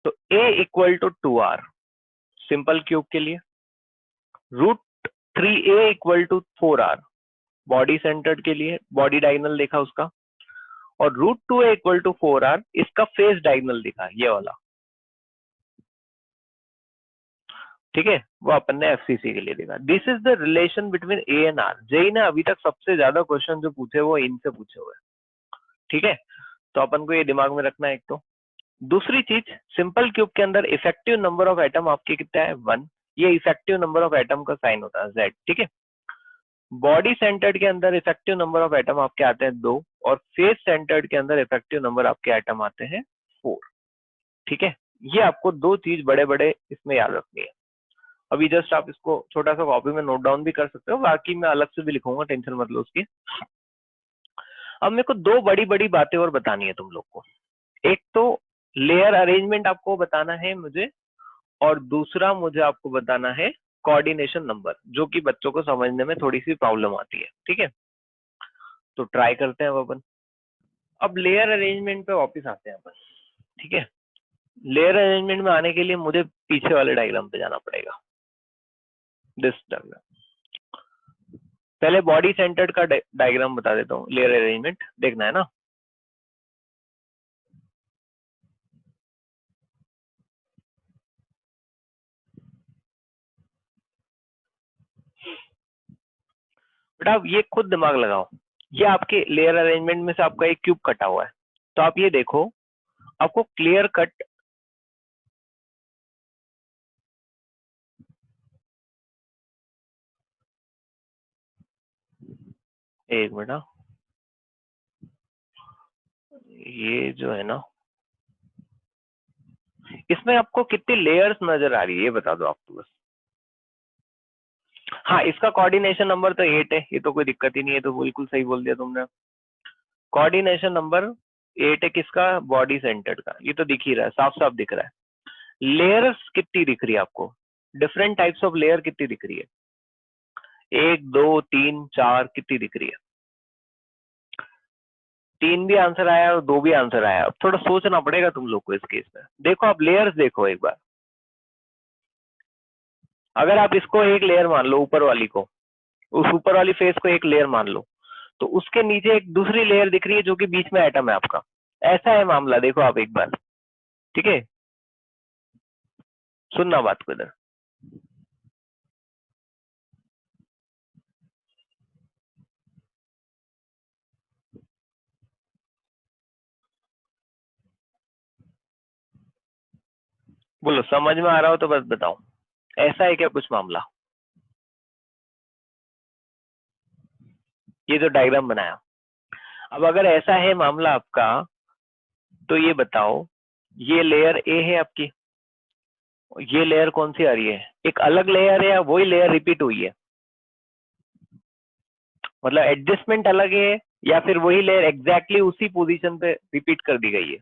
तो a equal to 2r simple cube के लिए, √3a equal to 4r body centred के लिए, बॉडी डायगोनल देखा उसका, और √2a इक्वल टू 4r इसका फेस डायगोनल दिखा, ये वाला, ठीक है, वो अपन ने एफसीसी के लिए देखा। This is the relation between A and r. JEE ने अभी तक सबसे ज्यादा क्वेश्चन जो पूछे वो इनसे पूछे हुए, ठीक है, तो अपन को ये दिमाग में रखना है एक तो। दूसरी चीज, सिंपल क्यूब के अंदर इफेक्टिव नंबर ऑफ एटम आपके कितना है 1, ये इफेक्टिव नंबर ऑफ एटम का साइन होता है Z, ठीक है। बॉडी सेंटर्ड के अंदर इफेक्टिव नंबर ऑफ एटम आपके आते हैं 2, और फेस सेंटर्ड के अंदर इफेक्टिव नंबर आपके एटम आते हैं 4, ठीक है। ये आपको दो चीज बड़े बड़े इसमें याद रखनी है। अभी जस्ट आप इसको छोटा सा कॉपी में नोट डाउन भी कर सकते हो, बाकी मैं अलग से भी लिखूंगा, टेंशन मत लो उसकी। अब मेरे को दो बड़ी बड़ी बातें और बतानी है तुम लोग को। एक तो लेयर अरेंजमेंट आपको बताना है मुझे, और दूसरा मुझे आपको बताना है कोऑर्डिनेशन नंबर, जो कि बच्चों को समझने में थोड़ी सी प्रॉब्लम आती है, ठीक है। तो ट्राई करते हैं अपन। अब लेयर अरेंजमेंट पे वापस आते हैं अपन, ठीक है। लेयर अरेंजमेंट में आने के लिए मुझे पीछे वाले डायग्राम पे जाना पड़ेगा, दिस डायग्राम। पहले बॉडी सेंटर्ड का डायग्राम बता देता हूँ, लेयर अरेंजमेंट देखना है ना। बेटा आप ये खुद दिमाग लगाओ, ये आपके लेयर अरेंजमेंट में से आपका एक क्यूब कटा हुआ है, तो आप ये देखो आपको क्लियर कट, एक मिनट, ये जो है ना, इसमें आपको कितनी लेयर्स नजर आ रही है ये बता दो आप तो बस। हाँ, इसका कोऑर्डिनेशन नंबर तो 8 है, ये तो कोई दिक्कत ही नहीं है, तो बिल्कुल सही बोल दिया तुमने। कोऑर्डिनेशन नंबर 8 है किसका, बॉडी सेंटर्ड का, ये तो दिख ही रहा है, साफ साफ दिख रहा है। लेयर्स कितनी दिख रही है आपको, डिफरेंट टाइप्स ऑफ लेयर कितनी दिख रही है, 1 2 3 4 कितनी दिख रही है? 3 भी आंसर आया और 2 भी आंसर आया। अब थोड़ा सोचना पड़ेगा तुम लोग को इस केस में। देखो आप लेयर्स देखो एक बार, अगर आप इसको एक लेयर मान लो, ऊपर वाली को, उस ऊपर वाली फेस को एक लेयर मान लो, तो उसके नीचे एक दूसरी लेयर दिख रही है जो कि बीच में एटम है आपका। ऐसा है मामला, देखो आप एक बार, ठीक है, सुनना बात को इधर। बोलो समझ में आ रहा हो तो बस बताओ, ऐसा है क्या कुछ मामला? ये जो डायग्राम बनाया, अब अगर ऐसा है मामला आपका, तो ये बताओ, ये लेयर ए है आपकी, ये लेयर कौन सी आ रही है, एक अलग लेयर है या वही लेयर रिपीट हुई है? मतलब एडजस्टमेंट अलग है या फिर वही लेयर एग्जैक्टली उसी पोजीशन पे रिपीट कर दी गई है?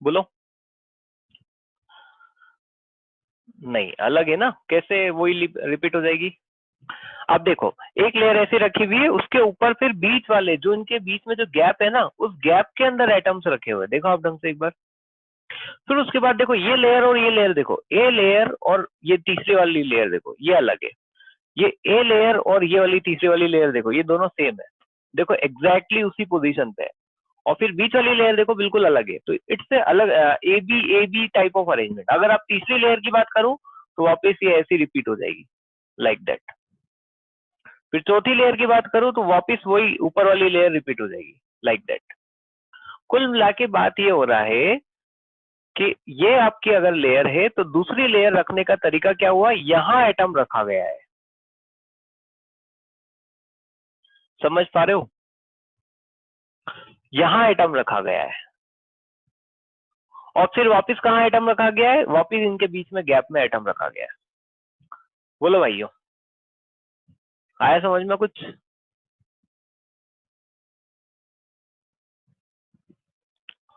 बोलो। नहीं, अलग है ना, कैसे वही रिपीट हो जाएगी? अब देखो, एक लेयर ऐसी रखी हुई है, उसके ऊपर फिर बीच वाले, जो इनके बीच में जो गैप है ना, उस गैप के अंदर एटम्स रखे हुए, देखो आप ढंग से एक बार। फिर उसके बाद देखो ये लेयर और ये लेयर देखो, ए लेयर और ये तीसरी वाली लेयर देखो, ये अलग है। ये ए लेयर और ये वाली तीसरी वाली लेयर देखो, ये दोनों सेम है, देखो एग्जैक्टली उसी पोजीशन पे है। और फिर बीच वाली लेयर देखो बिल्कुल अलग है, तो इट्स ए अलग A B type of arrangement. अगर आप तीसरी लेयर की बात करूं तो वापस ये ऐसी रिपीट हो जाएगी, लाइक दैट। फिर चौथी लेयर की बात करूं तो वापस वही ऊपर वाली लेयर रिपीट हो जाएगी, लाइक दैट। कुल मिला के बात ये हो रहा है कि ये आपकी अगर लेयर है तो दूसरी लेयर रखने का तरीका क्या हुआ, यहां एटम रखा गया है। समझ पा रहे हो? यहां एटम रखा गया है, और फिर वापस कहां एटम रखा गया है, वापस इनके बीच में गैप में एटम रखा गया है। बोलो भाइयों, आया समझ में कुछ?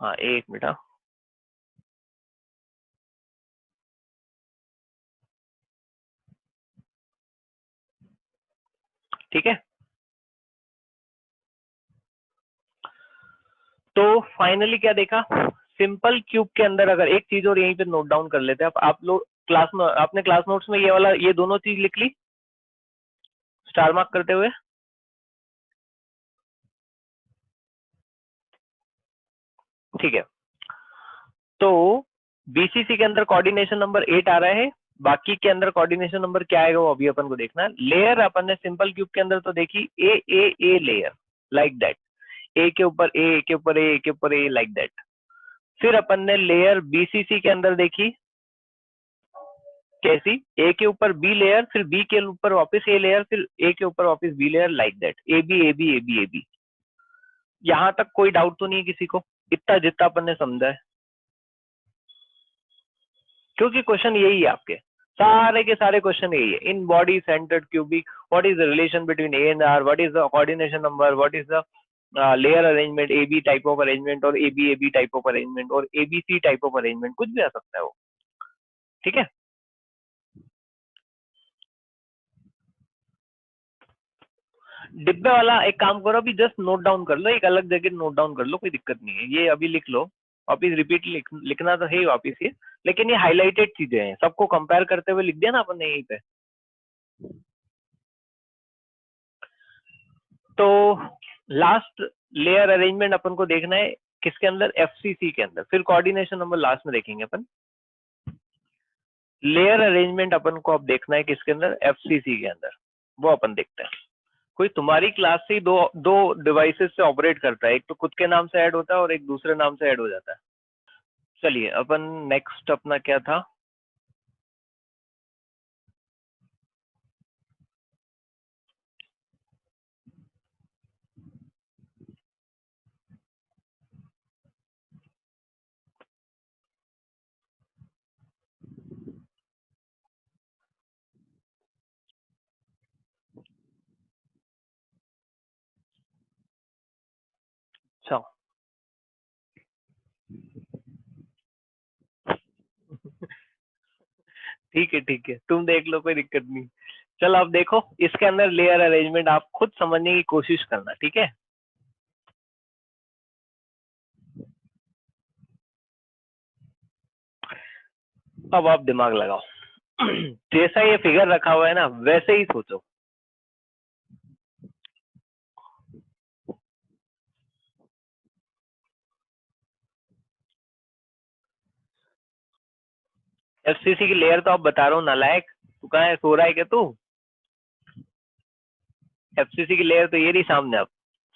हाँ, एक मिनट, ठीक है। तो फाइनली क्या देखा, सिंपल क्यूब के अंदर अगर एक चीज और यहीं पे नोट डाउन कर लेते हैं आप लोग क्लास में, आपने क्लास नोट्स में ये वाला ये दोनों चीज लिख ली स्टार मार्क करते हुए? ठीक है, तो बीसीसी के अंदर कोऑर्डिनेशन नंबर 8 आ रहा है, बाकी के अंदर कोऑर्डिनेशन नंबर क्या आएगा वो अभी अपन को देखना है। लेयर अपन ने सिंपल क्यूब के अंदर तो देखी ए लेयर लाइक दैट, ए के ऊपर ए के ऊपर ए के ऊपर ए लाइक दैट। फिर अपन ने लेयर बीसीसी के अंदर देखी कैसी, ए के ऊपर बी लेयर, फिर बी के ऊपर वापस ए लेयर, फिर ए के ऊपर वापस B layer like that, A B A B A B A B. यहां तक कोई डाउट तो नहीं है किसी को, इतना जितना अपन ने समझा है? क्योंकि क्वेश्चन यही है आपके, सारे के सारे क्वेश्चन यही है। In body centred cubic, what is the relation between A and R, what is the coordination number, what is the layer arrangement, A B type of arrangement, और A B type of arrangement, और A B C type of arrangement, कुछ भी आ सकता है वो। ठीक है, डिब्बे वाला एक काम करो, अभी जस्ट नोट डाउन कर लो, एक अलग जगह नोट डाउन कर लो, कोई दिक्कत नहीं है, ये अभी लिख लो वापिस, रिपीट लिखना तो है ही वापिस ये, लेकिन ये हाईलाइटेड चीजें हैं, सबको कंपेयर करते हुए लिख दिया ना अपन ने यहीं पे। तो लास्ट लेयर अरेंजमेंट अपन को देखना है किसके अंदर, एफसीसी के अंदर, फिर कोऑर्डिनेशन नंबर लास्ट में देखेंगे अपन। लेयर अरेंजमेंट अपन को अब देखना है किसके अंदर, एफसीसी के अंदर, वो अपन देखते हैं। कोई तुम्हारी क्लास से ही दो दो डिवाइसेस से ऑपरेट करता है, एक तो खुद के नाम से ऐड होता है और एक दूसरे नाम से ऐड हो जाता है। चलिए अपन नेक्स्ट अपना क्या था, अच्छा ठीक है तुम देख लो, कोई दिक्कत नहीं। चलो अब देखो इसके अंदर लेयर अरेंजमेंट आप खुद समझने की कोशिश करना, ठीक है? अब आप दिमाग लगाओ, जैसा ये फिगर रखा हुआ है ना वैसे ही सोचो। एफसीसी की लेयर तो आप बता रहा हूँ नालायक, तू कहाँ है, सो रहा है क्या तू? एफसीसी की लेयर तो ये रही सामने, अब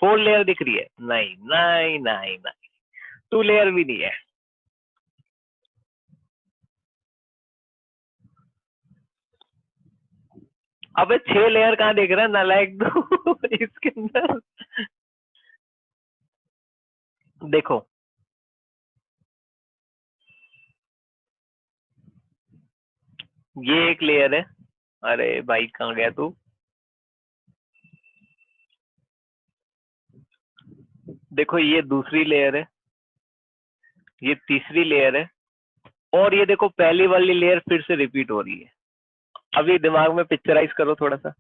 4 लेयर दिख रही है, नहीं नहीं नहीं नहीं, 2 लेयर भी नहीं है। अबे 6 लेयर कहाँ देख रहा है नालायक तू? इसके अंदर देखो, ये एक लेयर है, अरे भाई कहाँ गया तू? देखो ये दूसरी लेयर है, ये तीसरी लेयर है, और ये देखो पहली वाली लेयर फिर से रिपीट हो रही है। अभी दिमाग में पिक्चराइज करो थोड़ा सा,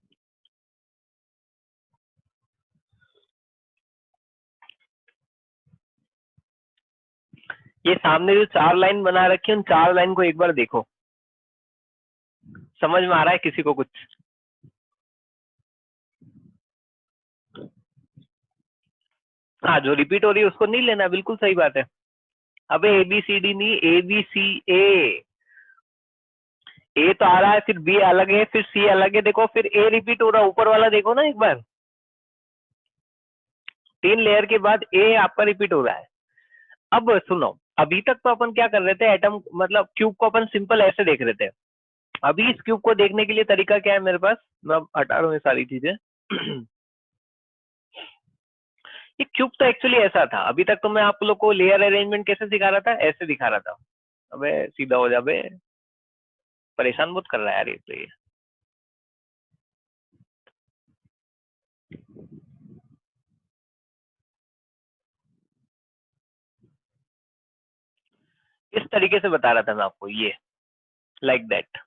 ये सामने जो 4 लाइन बना रखी है उन 4 लाइन को एक बार देखो, समझ में आ रहा है किसी को कुछ? हाँ, जो रिपीट हो रही है उसको नहीं लेना, बिल्कुल सही बात है। अबे ए बी सी डी नहीं, ए बी सी ए तो आ रहा है, फिर बी अलग है, फिर सी अलग है, देखो फिर ए रिपीट हो रहा है, ऊपर वाला देखो ना एक बार, 3 लेयर के बाद ए आपका रिपीट हो रहा है। अब सुनो, अभी तक तो अपन क्या कर रहे थे, एटम मतलब क्यूब को अपन सिंपल ऐसे देख रहे थे। अभी इस क्यूब को देखने के लिए तरीका क्या है मेरे पास, मैं हटा रहा हूँ ये सारी चीजें। ये क्यूब तो एक्चुअली ऐसा था, अभी तक तो मैं आप लोग को लेयर अरेंजमेंट कैसे सिखा रहा था, ऐसे दिखा रहा था। अबे सीधा हो जा बे, परेशान बहुत कर रहा है यार ये तो। ये इस तरीके से बता रहा था मैं आपको, ये लाइक दैट,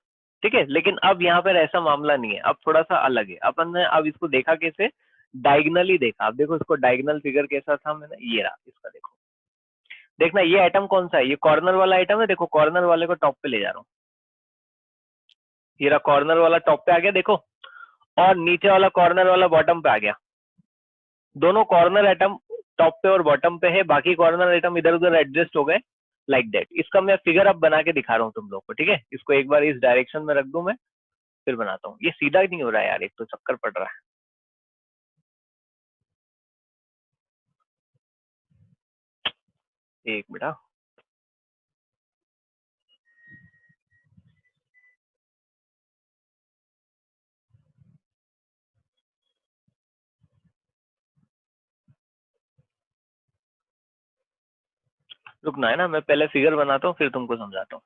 ठीक है? लेकिन अब यहाँ पर ऐसा मामला नहीं है, अब थोड़ा सा अलग है। अपन ने अब इसको देखा कैसे, डायगनली देखा। अब देखो इसको डायगनल फिगर कैसा था मैंने, ये रहा इसका, देखो देखना ये आइटम कौन सा है, ये कॉर्नर वाला आइटम है, देखो कॉर्नर वाले को टॉप पे ले जा रहा हूँ, ये रहा कॉर्नर वाला टॉप पे आ गया देखो, और नीचे वाला कॉर्नर वाला बॉटम पे आ गया। दोनों कॉर्नर आइटम टॉप पे और बॉटम पे है, बाकी कॉर्नर आइटम इधर उधर एडजस्ट हो गए लाइक दैट। इसका मैं फिगर अब बना के दिखा रहा हूँ तुम लोग को, ठीक है। इसको एक बार इस डायरेक्शन में रख दूं मैं, फिर बनाता हूँ। ये सीधा ही नहीं हो रहा है यार, एक तो चक्कर पड़ रहा है। एक मिनट, रुकना है ना, मैं पहले फिगर बनाता हूँ फिर तुमको समझाता हूँ।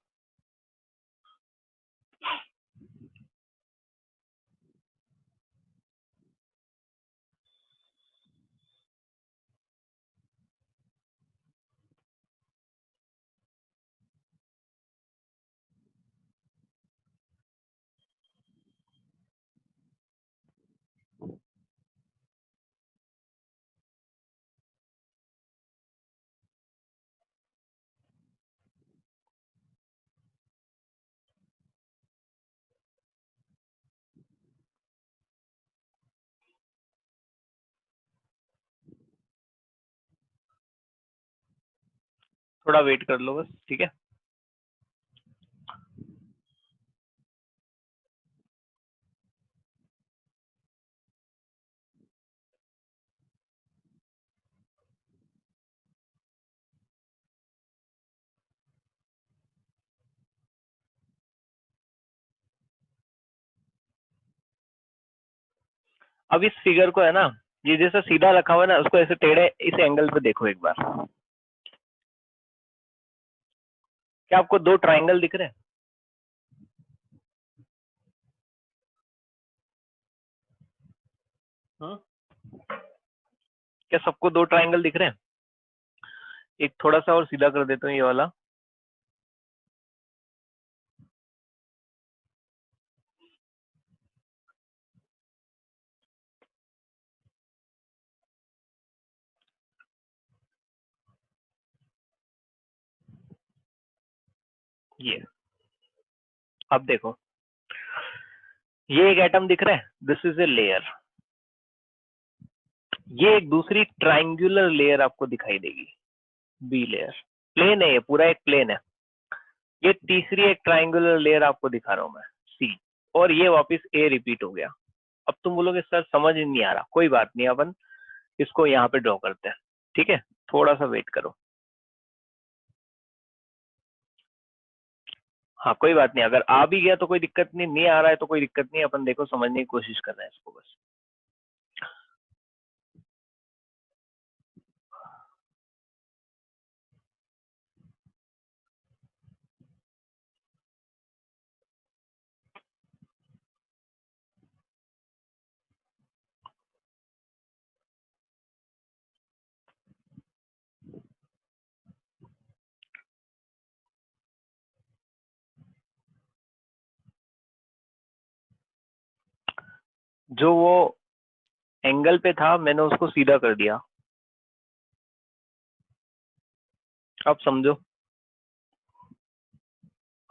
थोड़ा वेट कर लो बस, ठीक है। अब इस फिगर को है ना, ये जैसा सीधा रखा हुआ है ना, उसको ऐसे टेढ़े इस एंगल पे देखो एक बार। क्या आपको दो ट्राइंगल दिख रहे हैं? हाँ? क्या सबको दो ट्राइंगल दिख रहे हैं? एक थोड़ा सा और सीधा कर देता हूँ ये वाला। ये अब देखो, ये एक एटम दिख रहा है, दिस इज ए लेयर। ये एक दूसरी ट्राइंगुलर लेयर आपको दिखाई देगी, बी लेयर। प्लेन है, ये पूरा एक प्लेन है। ये तीसरी एक ट्राइंगुलर लेयर आपको दिखा रहा हूं मैं, सी। और ये वापस ए रिपीट हो गया। अब तुम बोलोगे सर समझ ही नहीं आ रहा, कोई बात नहीं, अपन इसको यहाँ पे ड्रॉ करते हैं, ठीक है। थोड़ा सा वेट करो। हाँ कोई बात नहीं, अगर आ भी गया तो कोई दिक्कत नहीं, नहीं आ रहा है तो कोई दिक्कत नहीं, अपन देखो समझने की कोशिश कर रहे हैं इसको बस। जो वो एंगल पे था मैंने उसको सीधा कर दिया। अब समझो,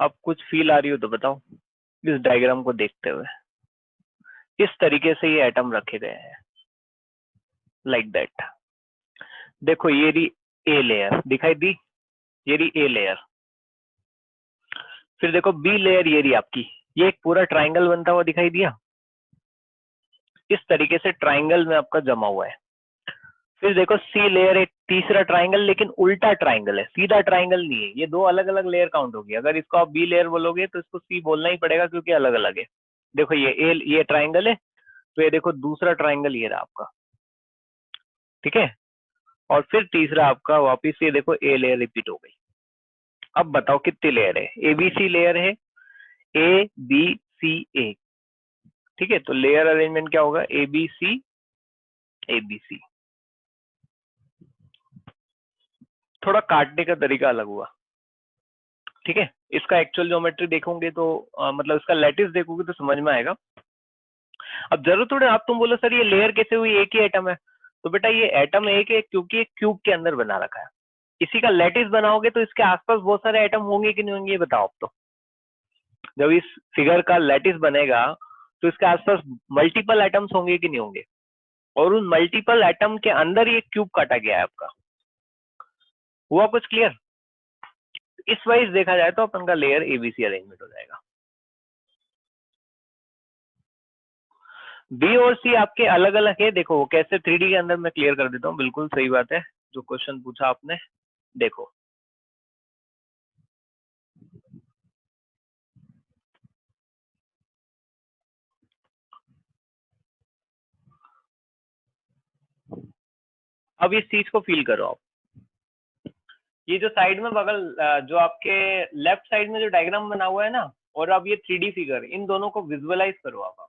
अब कुछ फील आ रही हो तो बताओ इस डायग्राम को देखते हुए। इस तरीके से ये एटम रखे गए हैं लाइक दैट। देखो ये रही ए लेयर दिखाई दी, ये रही ए लेयर। फिर देखो बी लेयर, ये रही आपकी। ये एक पूरा ट्राइंगल बनता हुआ दिखाई दिया, इस तरीके से ट्राइंगल में आपका जमा हुआ है। फिर देखो सी लेयर, एक तीसरा ट्राइंगल, लेकिन उल्टा ट्राइंगल है, सीधा ट्राइंगल नहीं है। ये दो अलग अलग लेयर काउंट होगी। अगर इसको आप बी लेयर बोलोगे तो इसको सी बोलना ही पड़ेगा क्योंकि अलग अलग है। देखो ये ट्राइंगल है, तो ये देखो दूसरा ट्राइंगल ये रहा आपका, ठीक है। और फिर तीसरा आपका वापिस ये देखो ए लेयर रिपीट हो गई। अब बताओ कितनी लेयर है? एबीसी लेयर है, ए बी सी ए, ठीक है। तो लेयर अरेंजमेंट क्या होगा? A B C A B C. थोड़ा काटने का तरीका अलग हुआ, ठीक है। इसका एक्चुअल ज्योमेट्री देखोगे तो मतलब इसका लैटिस देखोगे तो समझ में आएगा। अब जरूर थोड़े आप तुम बोलो सर ये लेयर कैसे हुई, एक ही एटम है। तो बेटा ये एटम एक है क्योंकि एक क्यूब के अंदर बना रखा है। इसी का लैटिस बनाओगे तो इसके आसपास बहुत सारे आइटम होंगे कि नहीं होंगे, ये बताओ आप तो। जब इस फिगर का लैटिस बनेगा तो इसके आसपास मल्टीपल आइटम्स होंगे कि नहीं होंगे, और उन मल्टीपल आइटम के अंदर ये क्यूब काटा गया है आपका। हुआ कुछ क्लियर? इस वाइज देखा जाए तो अपन का लेयर एबीसी अरेंजमेंट हो जाएगा। बी और सी आपके अलग अलग है, देखो वो कैसे 3D के अंदर मैं क्लियर कर देता हूँ। बिल्कुल सही बात है जो क्वेश्चन पूछा आपने। देखो अब इस चीज को फील करो आप। ये जो साइड में बगल जो आपके लेफ्ट साइड में जो डायग्राम बना हुआ है ना, और अब ये 3D फिगर, इन दोनों को विजुअलाइज करो आप।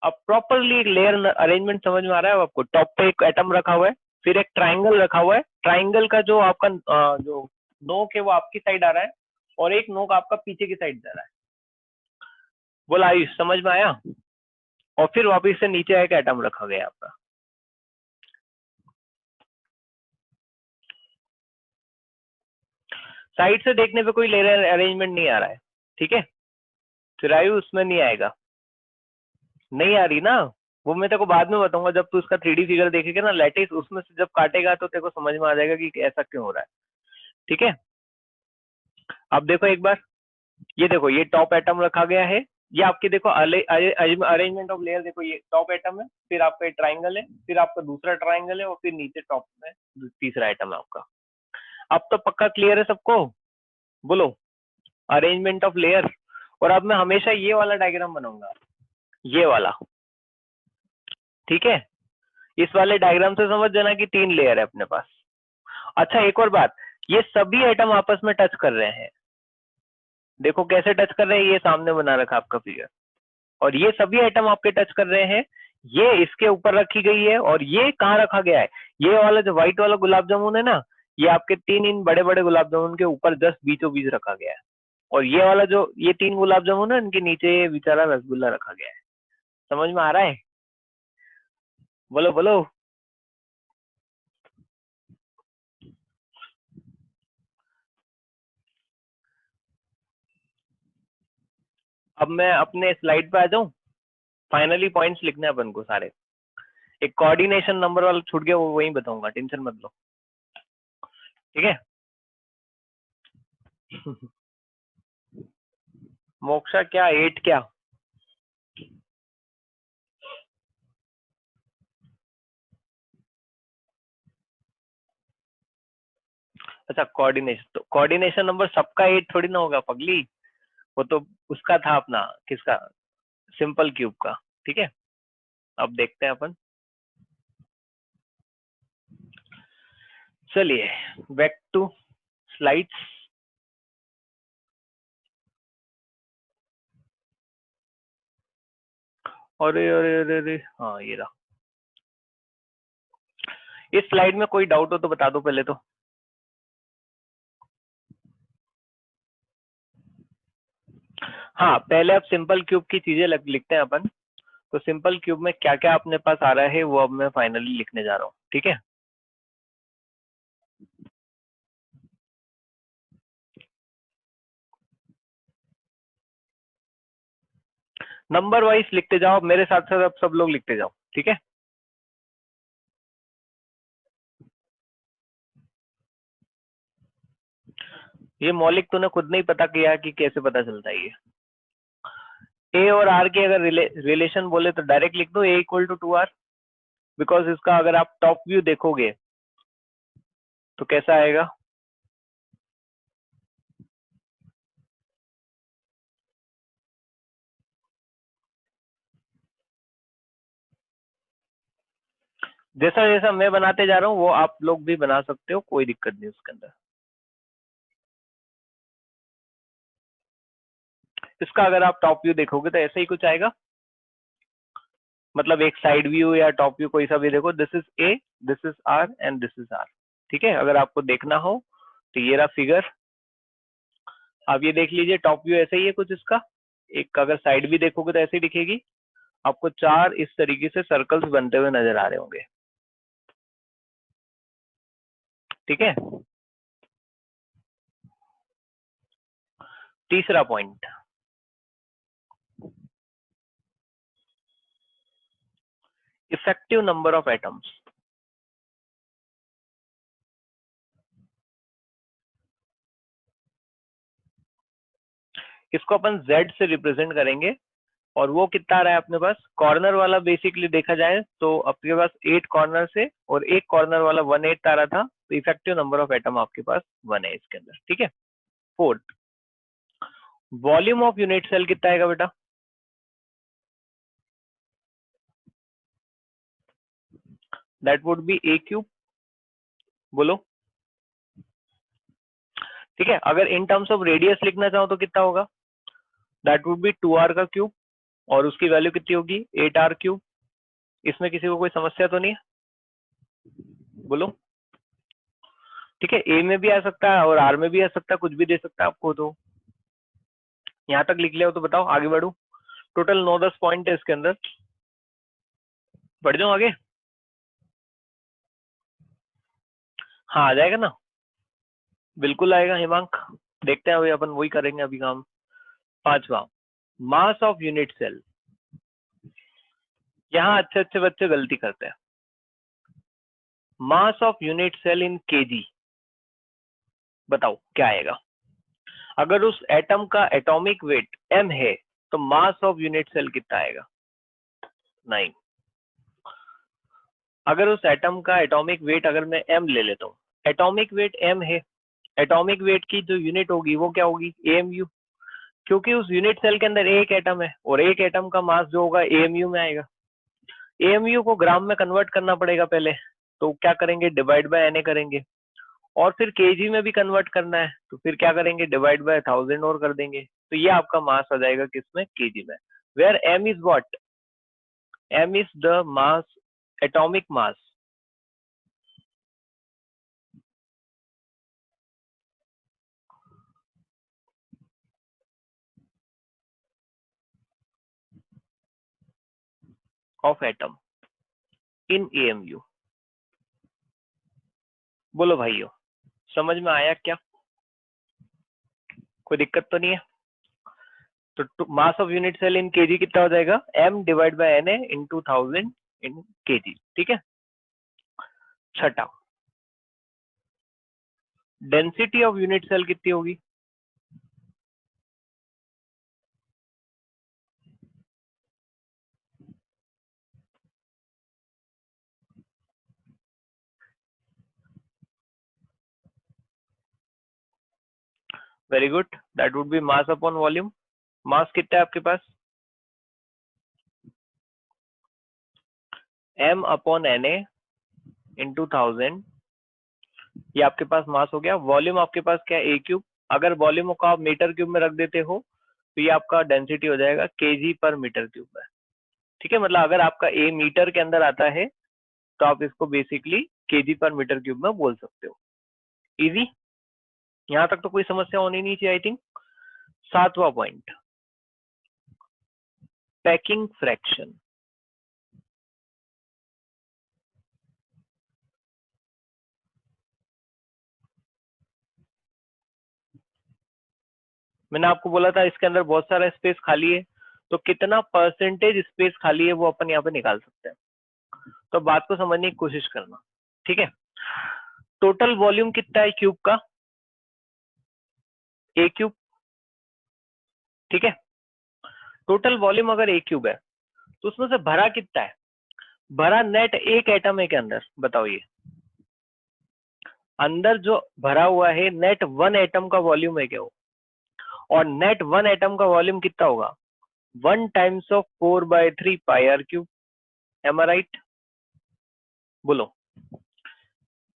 अब प्रॉपरली एक लेयर अरेंजमेंट समझ में आ रहा है आपको? टॉप पे एक एटम रखा हुआ है, फिर एक ट्राइंगल रखा हुआ है, ट्राइंगल का जो आपका जो नोक है वो आपकी साइड आ रहा है, और एक नोक आपका पीछे की साइड जा रहा है। बोला आयुष, समझ में आया? और फिर वापिस से नीचे एक एटम रखा गया आपका। साइड से देखने पे कोई लेयर अरेंजमेंट नहीं आ रहा है, ठीक है? फिर आयु उसमें नहीं आएगा, नहीं आ रही ना, वो मैं तेरे को बाद में बताऊंगा। जब तू उसका 3D फिगर देखेगा ना लैटिस, उसमें से जब काटेगा तो तेरे को समझ में आ जाएगा कि ऐसा क्यों हो रहा है, ठीक है? अब देखो एक बार, ये देखो ये टॉप एटम रखा गया है, ये आपकी देखो अरेंजमेंट ऑफ लेयर। देखो ये टॉप एटम है, फिर आपका ट्राइंगल है, फिर आपका दूसरा ट्राइंगल है, और फिर नीचे टॉप में तीसरा आइटम है आपका। अब तो पक्का क्लियर है सबको? बोलो, अरेंजमेंट ऑफ लेयर। और अब मैं हमेशा ये वाला डायग्राम बनाऊंगा, ये वाला, ठीक है? इस वाले डायग्राम से समझ जाना कि 3 लेयर है अपने पास। अच्छा एक और बात, ये सभी आइटम आपस में टच कर रहे हैं। देखो कैसे टच कर रहे हैं, ये सामने बना रखा आपका फिगर, और ये सभी आइटम आपके टच कर रहे हैं। ये इसके ऊपर रखी गई है, और ये कहाँ रखा गया है? ये वाला जो व्हाइट वाला गुलाब जामुन है ना, ये आपके 3 इन बड़े बड़े गुलाब जामुन के ऊपर जस्ट बीचों बीच रखा गया है। और ये वाला जो ये 3 गुलाब जामुन है, इनके नीचे ये बेचारा रसगुल्ला रखा गया है। समझ में आ रहा है? बोलो बोलो। अब मैं अपने स्लाइड पे आ जाऊं। फाइनली पॉइंट्स लिखने हैं अपन को सारे। एक कोऑर्डिनेशन नंबर वाला छूट गया, वो वहीं बताऊंगा, टेंशन मत लो, ठीक है? मोक्षा क्या 8 क्या? अच्छा कोऑर्डिनेशन, तो कोऑर्डिनेशन नंबर सबका 8 थोड़ी ना होगा पगली। वो तो उसका था अपना, किसका? सिंपल क्यूब का, ठीक है? अब देखते हैं अपन। चलिए बैक टू स्लाइड्स। अरे अरे अरे अरे, हाँ ये रहा। इस स्लाइड में कोई डाउट हो तो बता दो पहले तो। हाँ पहले अब सिंपल क्यूब की चीजें लिखते हैं अपन। तो सिंपल क्यूब में क्या क्या अपने पास आ रहा है वो अब मैं फाइनली लिखने जा रहा हूँ, ठीक है? नंबर वाइज लिखते जाओ, मेरे साथ साथ अब सब लोग लिखते जाओ, ठीक है? ये मौलिक तूने खुद नहीं पता किया कि कैसे पता चलता है ये। ए और आर की अगर रिलेशन बोले तो डायरेक्ट लिख दो, ए इक्वल टू 2 आर। बिकॉज इसका अगर आप टॉप व्यू देखोगे तो कैसा आएगा? जैसा जैसा मैं बनाते जा रहा हूँ वो आप लोग भी बना सकते हो, कोई दिक्कत नहीं उसके अंदर। इसका अगर आप टॉप व्यू देखोगे तो ऐसा ही कुछ आएगा। मतलब एक साइड व्यू या टॉप व्यू कोई सा भी देखो, this is a, this is r and this is r, ठीक है? अगर आपको देखना हो तो ये रहा फिगर। आप ये देख लीजिए, टॉप व्यू ऐसे ही है कुछ इसका। एक अगर साइड भी देखोगे तो ऐसे ही दिखेगी आपको। 4 इस तरीके से सर्कल्स बनते हुए नजर आ रहे होंगे, ठीक है? तीसरा point, effective number of atoms. इसको अपन Z से रिप्रेजेंट करेंगे और वो कितना आ रहा है अपने पास, कॉर्नर वाला बेसिकली देखा जाए तो आपके पास 8 कॉर्नर से और एक कॉर्नर वाला 1/8 आ रहा था, तो इफेक्टिव नंबर ऑफ एटम आपके पास 1 है इसके अंदर। ठीक है। Fourth, volume of unit cell कितना आएगा बेटा, that would be a cube. बोलो। ठीक है, अगर इन टर्म्स ऑफ रेडियस लिखना चाहो तो कितना होगा, दैट वुड बी 2r का क्यूब, और उसकी वैल्यू कितनी होगी 8r क्यूब। इसमें किसी को कोई समस्या तो नहीं है, बोलो। ठीक है, ए में भी आ सकता है और आर में भी आ सकता है, कुछ भी दे सकता है आपको। तो यहाँ तक लिख लिया हो तो बताओ, आगे बढ़ू। टोटल 9-10 पॉइंट है इसके अंदर, बढ़ जाओ आगे। हाँ आ जाएगा ना, बिल्कुल आएगा हिमांक, देखते हैं अभी अपन वही करेंगे अभी काम। पांचवा, मास ऑफ यूनिट सेल। यहाँ अच्छे अच्छे बच्चे गलती करते हैं, mass of unit cell in kg, बताओ क्या आएगा। अगर उस एटम का एटॉमिक वेट m है तो मास ऑफ यूनिट सेल कितना आएगा, 9। अगर उस एटम का एटॉमिक वेट अगर मैं m ले लेता हूँ, एटॉमिक वेट m है, एटॉमिक वेट की जो यूनिट होगी वो क्या होगी, AMU, क्योंकि उस यूनिट सेल के अंदर एक एटम है और एक एटम का मास जो होगा AMU में आएगा। AMU को ग्राम में कन्वर्ट करना पड़ेगा पहले, तो क्या करेंगे, डिवाइड बाय Na करेंगे, और फिर केजी में भी कन्वर्ट करना है तो फिर क्या करेंगे, डिवाइड बाय 1000 और कर देंगे, तो ये आपका मास आ जाएगा किसमें, केजी में। Where m is what, m is the mass, atomic mass of atom in AMU। बोलो भाइयों, समझ में आया क्या, कोई दिक्कत तो नहीं है। तो mass of unit cell in kg कितना हो जाएगा, m divide by Na into 1000 in kg. ठीक है। छठा, डेंसिटी ऑफ यूनिट सेल कितनी होगी, very good, that would be mass upon volume. Mass कितना है आपके पास, m अपॉन Na इंटू 1000, ये आपके पास मास हो गया। वॉल्यूम आपके पास क्या है, ए क्यूब, अगर वॉल्यूम को आप मीटर क्यूब में रख देते हो तो ये आपका डेंसिटी हो जाएगा केजी पर मीटर क्यूब में। ठीक है, मतलब अगर आपका ए मीटर के अंदर आता है तो आप इसको बेसिकली केजी पर मीटर क्यूब में बोल सकते हो। इजी, यहाँ तक तो कोई समस्या होनी नहीं चाहिए आई थिंक। सातवां पॉइंट, पैकिंग फ्रैक्शन। मैंने आपको बोला था इसके अंदर बहुत सारा स्पेस खाली है, तो कितना परसेंटेज स्पेस खाली है वो अपन यहाँ पे निकाल सकते हैं। तो बात को समझने की कोशिश करना। ठीक है, टोटल वॉल्यूम कितना है क्यूब का, ए क्यूब। ठीक है, टोटल वॉल्यूम अगर ए क्यूब है तो उसमें से भरा कितना है, भरा नेट एक एटम है के अंदर, बताओ ये अंदर जो भरा हुआ है नेट 1 एटम का वॉल्यूम है क्या वो, और नेट 1 एटम का वॉल्यूम कितना होगा, 1 times of 4/3 pi r cube. Am I right, बोलो।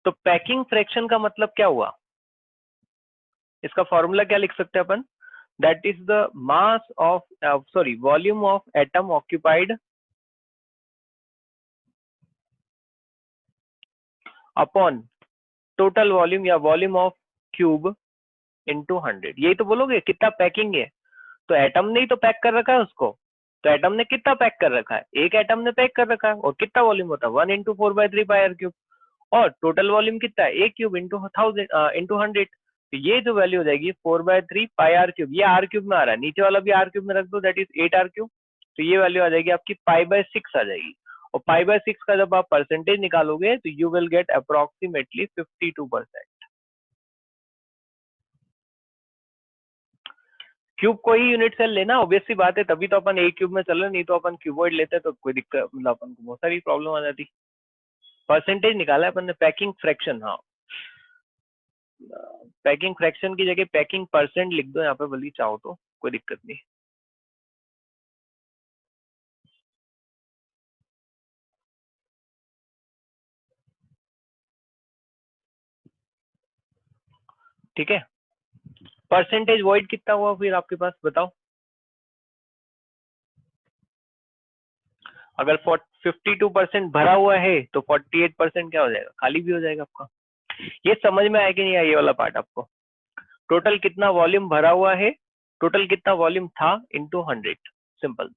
तो पैकिंग फ्रैक्शन का मतलब क्या हुआ, इसका फॉर्मूला क्या लिख सकते हैं अपन, that is the mass of volume of atom occupied upon total volume या वॉल्यूम ऑफ क्यूब इंटू 100। यही तो बोलोगे कितना पैकिंग है, तो एटम ने ही तो पैक कर रखा है उसको, तो एटम ने कितना पैक कर रखा है, एक एटम ने पैक कर रखा है, और कितना वॉल्यूम होता है 1 इंटू 4/3 पाई आर क्यूब, और टोटल वॉल्यूम कितना है ए क्यूब इंटू 1000 इंटू 100। तो ये जो वैल्यू हो जाएगी 4/3 पाई आर क्यूब, ये आर क्यूब में आ रहा है, नीचे वाला भी आर क्यूब में रख दो, दैट इज 8 आर क्यूब। तो ये वैल्यू आ जाएगी आपकी पाई/6 आ जाएगी। और पाई/6 का जब आप परसेंटेज निकालोगे तो you will get approximately 52%। Cube को ही यूनिट सेल लेना, ऑब्वियस सी बात है, तभी तो अपन ए क्यूब में चल रहे, नहीं तो अपन क्यूबॉइड लेते तो कोई दिक्कत, मतलब अपन को बहुत सारी प्रॉब्लम आ जाती। परसेंटेज निकाला है अपन ने, पैकिंग फ्रैक्शन, हाँ पैकिंग फ्रैक्शन की जगह पैकिंग परसेंट लिख दो यहाँ पे बल्कि चाहो तो, कोई दिक्कत नहीं। ठीक है, परसेंटेज वॉइड कितना हुआ फिर आपके पास, बताओ। अगर 52% भरा हुआ है तो 48% क्या हो जाएगा, खाली भी हो जाएगा आपका। ये समझ में आया कि नहीं आया ये वाला पार्ट आपको? टोटल कितना वॉल्यूम भरा हुआ है, टोटल कितना वॉल्यूम था इंटू 100, सिंपल।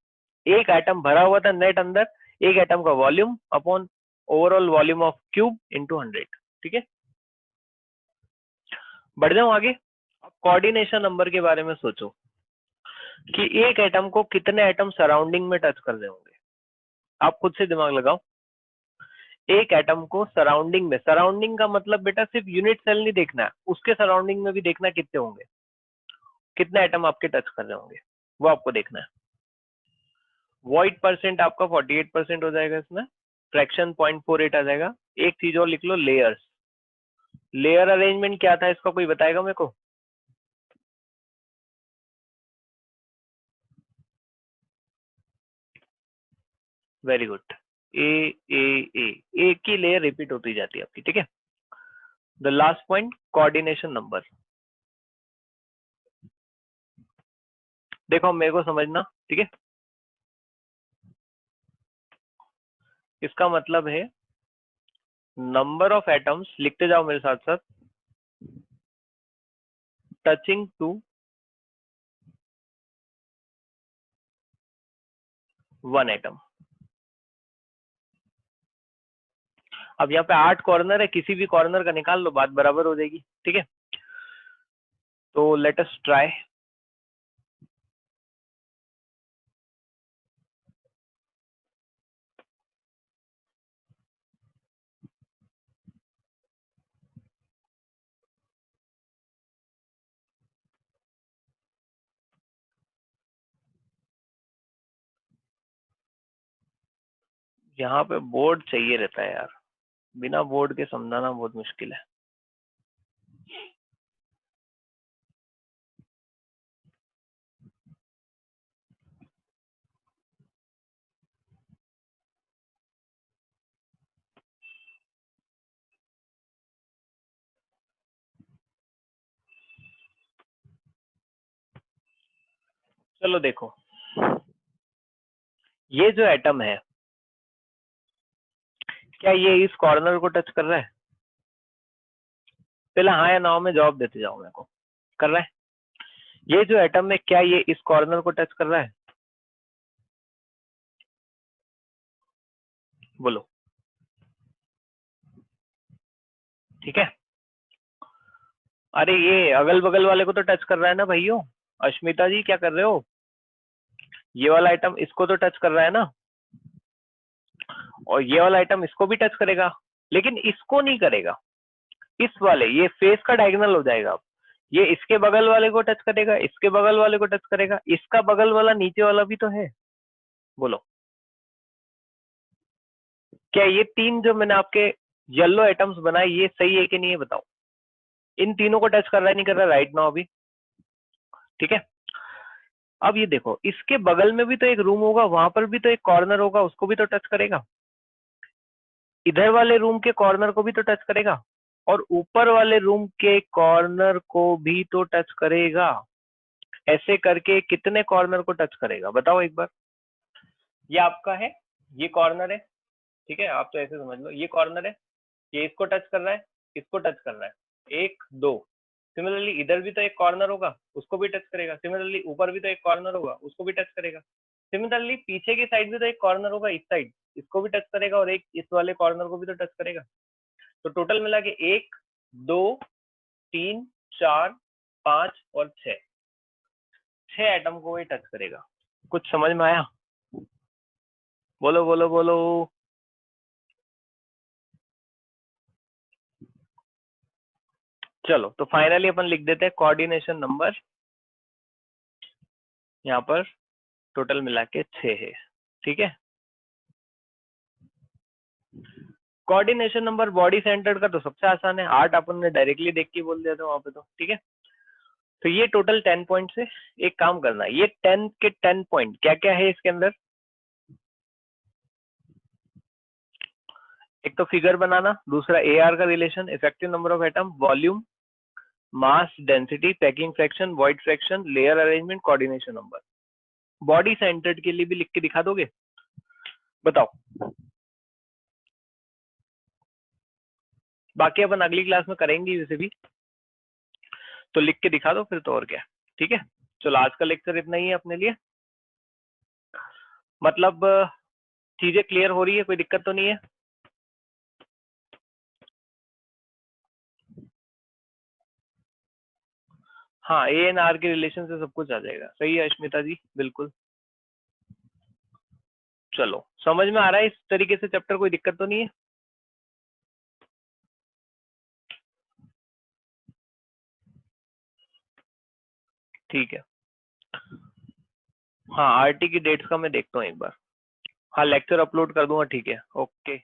एक आइटम भरा हुआ था नेट अंदर, एक आइटम का volume upon overall volume of cube into 100। ठीक है, बढ़ जाऊं आगे। अब कोऑर्डिनेशन नंबर के बारे में सोचो कि एक एटम को कितने एटम सराउंडिंग में टच कर रहे होंगे, आप खुद से दिमाग लगाओ। एक एटम को सराउंडिंग में, सराउंडिंग का मतलब बेटा सिर्फ यूनिट सेल नहीं देखना है, उसके सराउंडिंग में भी देखना कितने होंगे, कितने एटम आपके टच कर रहे होंगे, वो आपको देखना है। वॉइड परसेंट आपका 48% हो जाएगा इसमें, फ्रैक्शन 0.48 आ जाएगा। एक चीज और लिख लो, लेयर्स। लेयर अरेंजमेंट क्या था इसका, कोई बताएगा मेरे को? वेरी गुड, ए ए ए, एक की लेयर रिपीट होती जाती है आपकी। ठीक है, the last point coordination number. देखो मेरे को समझना, ठीक है, इसका मतलब है नंबर ऑफ एटम्स, लिखते जाओ मेरे साथ साथ, टचिंग टू वन एटम। अब यहाँ पे 8 कॉर्नर है, किसी भी कॉर्नर का निकाल लो, बात बराबर हो जाएगी। ठीक है, तो लेट अस ट्राई। यहाँ पे बोर्ड चाहिए रहता है यार, बिना बोर्ड के समझाना बहुत मुश्किल है। चलो देखो, ये जो एटम है, क्या ये इस कॉर्नर को टच कर रहा है? पहले हाँ या ना में जवाब देते जाओ मेरे को, कर रहा है? ये जो एटम है, क्या ये इस कॉर्नर को टच कर रहा है? बोलो। ठीक है, अरे ये अगल बगल वाले को तो टच कर रहा है ना भाइयों। अश्मिता जी क्या कर रहे हो? ये वाला आइटम इसको तो टच कर रहा है ना, और ये वाला आइटम इसको भी टच करेगा, लेकिन इसको नहीं करेगा। इस वाले, ये फेस का डायगोनल हो जाएगा। अब ये इसके बगल वाले को टच करेगा, इसके बगल वाले को टच करेगा, इसका बगल वाला नीचे वाला भी तो है। बोलो, क्या ये तीन जो मैंने आपके येलो एटम्स बनाए ये सही है कि नहीं है, बताओ। इन तीनों को टच कर रहा है नहीं कर रहा, राइट नाउ अभी? ठीक है, अब ये देखो, इसके बगल में भी तो एक रूम होगा, वहां पर भी तो एक कॉर्नर होगा, उसको भी तो टच करेगा। इधर वाले रूम के कॉर्नर को भी तो टच करेगा, और ऊपर वाले रूम के कॉर्नर को भी तो टच करेगा। ऐसे करके कितने कॉर्नर को टच करेगा, बताओ एक बार। ये आपका है, ये कॉर्नर है, ठीक है, आप तो ऐसे समझ लो, ये कॉर्नर है, ये इसको टच कर रहा है, इसको टच कर रहा है, एक दो। सिमिलरली इधर भी तो एक कॉर्नर होगा, उसको भी टच करेगा। सिमिलरली ऊपर भी तो एक कॉर्नर होगा, उसको भी टच करेगा। सिमिलरली पीछे की साइड भी तो एक कॉर्नर होगा, इस साइड, इसको भी टच करेगा, और एक इस वाले कॉर्नर को भी तो टच करेगा। तो टोटल मिला के 1 2 3 4, 5 और 6 एटम को ये टच करेगा। कुछ समझ में आया? बोलो बोलो बोलो। चलो तो फाइनली अपन लिख देते हैं कोऑर्डिनेशन नंबर, यहाँ पर टोटल मिला के 6 है। ठीक है, कोऑर्डिनेशन नंबर बॉडी सेंटर्ड का तो सबसे आसान है, 8 अपन ने डायरेक्टली देख के बोल दिया था वहां पे तो। ठीक है, तो ये टोटल 10 पॉइंट से एक काम करना है, ये 10 के 10 पॉइंट क्या क्या है इसके अंदर। एक तो फिगर बनाना, दूसरा AR का relation, effective number of atom, volume, mass, density, packing fraction, void fraction, layer arrangement, coordination number. Body centred के लिए भी लिख के दिखा दोगे? बताओ। बाकी अपन अगली क्लास में करेंगे वैसे भी, तो लिख के दिखा दो फिर तो और क्या। ठीक है, चलो आज का लेक्चर इतना ही है अपने लिए। मतलब चीजें क्लियर हो रही है, कोई दिक्कत तो नहीं है? हाँ, ANR के रिलेशन से सब कुछ आ जाएगा। सही है अश्मिता जी, बिल्कुल। चलो समझ में आ रहा है इस तरीके से चैप्टर, कोई दिक्कत तो नहीं है? ठीक है, हाँ RT की डेट्स का मैं देखता हूँ एक बार। हाँ लेक्चर अपलोड कर दूंगा, ठीक है, ओके।